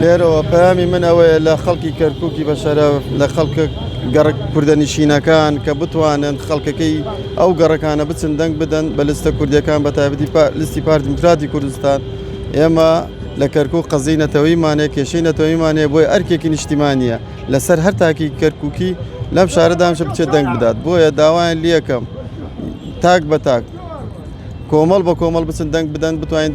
لێرەوە پەیامی من ئەوەیە لە خەڵکی کەرکووکی بەشەرە لە خەڵکە گەڕک کوردەنشینەکان کە بتوانن خەڵکەکەی ئەو گەڕەکانە بچن دەنگ بدەن بە لستە کوردیەکان بە تایبەتی لیستی پارتی دیموکراتی کوردستان. ئێمە لە کەرکووک قەزەی نەتەوەیمانەیە کێشەی نەتەوەیمانەیە بۆی ئەرکێکی نیشتیمانیە لەسەر هەر تاکی کەرکووکی لەم شارەدامشە بچێت دەنگ بدات. بۆیە داوایان لیەکەم تاک بە تاک کۆمەڵ بە کۆمەڵ بچن دەنگ بدەن بتوانین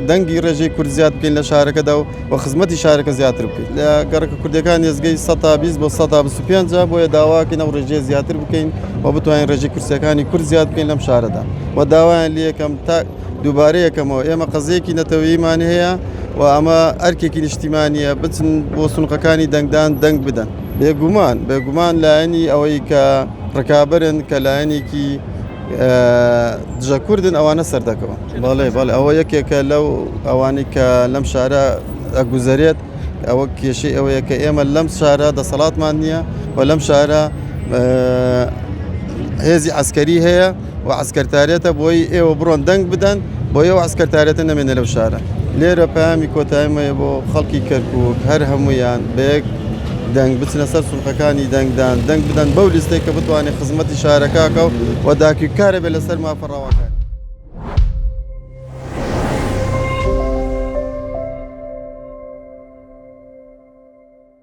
دەنگی ڕێژەی کورد زیاد بکەین لە شارەکەدا و خزمەتی شارەکە زیاتر بکەین. لە گەڕەکە کوردەکان ێزگەی 120 بۆ 125 جا بۆیە داواکەین ئەو ڕێژەیە زیاتر بکەین و بتوانین ڕێژەی کورسەکانی کورد زیاد بکەین لەم شارەدا و داوایان لیەکەم تا دووبارەیەکەمەوە ئێمە قەزەیەکی نەتەوەییمان هەیە و ئەمە ئەرکێکی نیشتیمانیە بچن بۆ سونقەکانی دەنگدان دەنگ بدەن. بێگومان لایەنی ئەوەی کە ڕکابرن کە لایەنێکی دژە کوردن ئەوانە سەردەکەەوە. بەڵێ ئەوە یەکێکە لەو ئەوانەی کە لەم شارە ئەگوزارێت ئەوە کێشەی ئەوەیە کە ئێمە لەم شارە دەسەڵاتمان نییە و لەم شارە هێزی عسکەری هەیە و عسکەرتارێتە بۆی ئێوە بڕۆن دەنگ بدەن بۆ ئێوە عسکەرتارێتە نەمێنە لەو شارە. لێرە پەیامی کۆتاییمەیە بۆ خەڵکی کەرکووک هەر هەمویان بەیەک دەنگ بچنە سەر سونقەکانی دەنگدان دەنگ بدەن بەو لیستەی کە بتوانێت خزمەتی شارەکەکە و داکیکارە بێت لەسەر مافەڕەوەکان.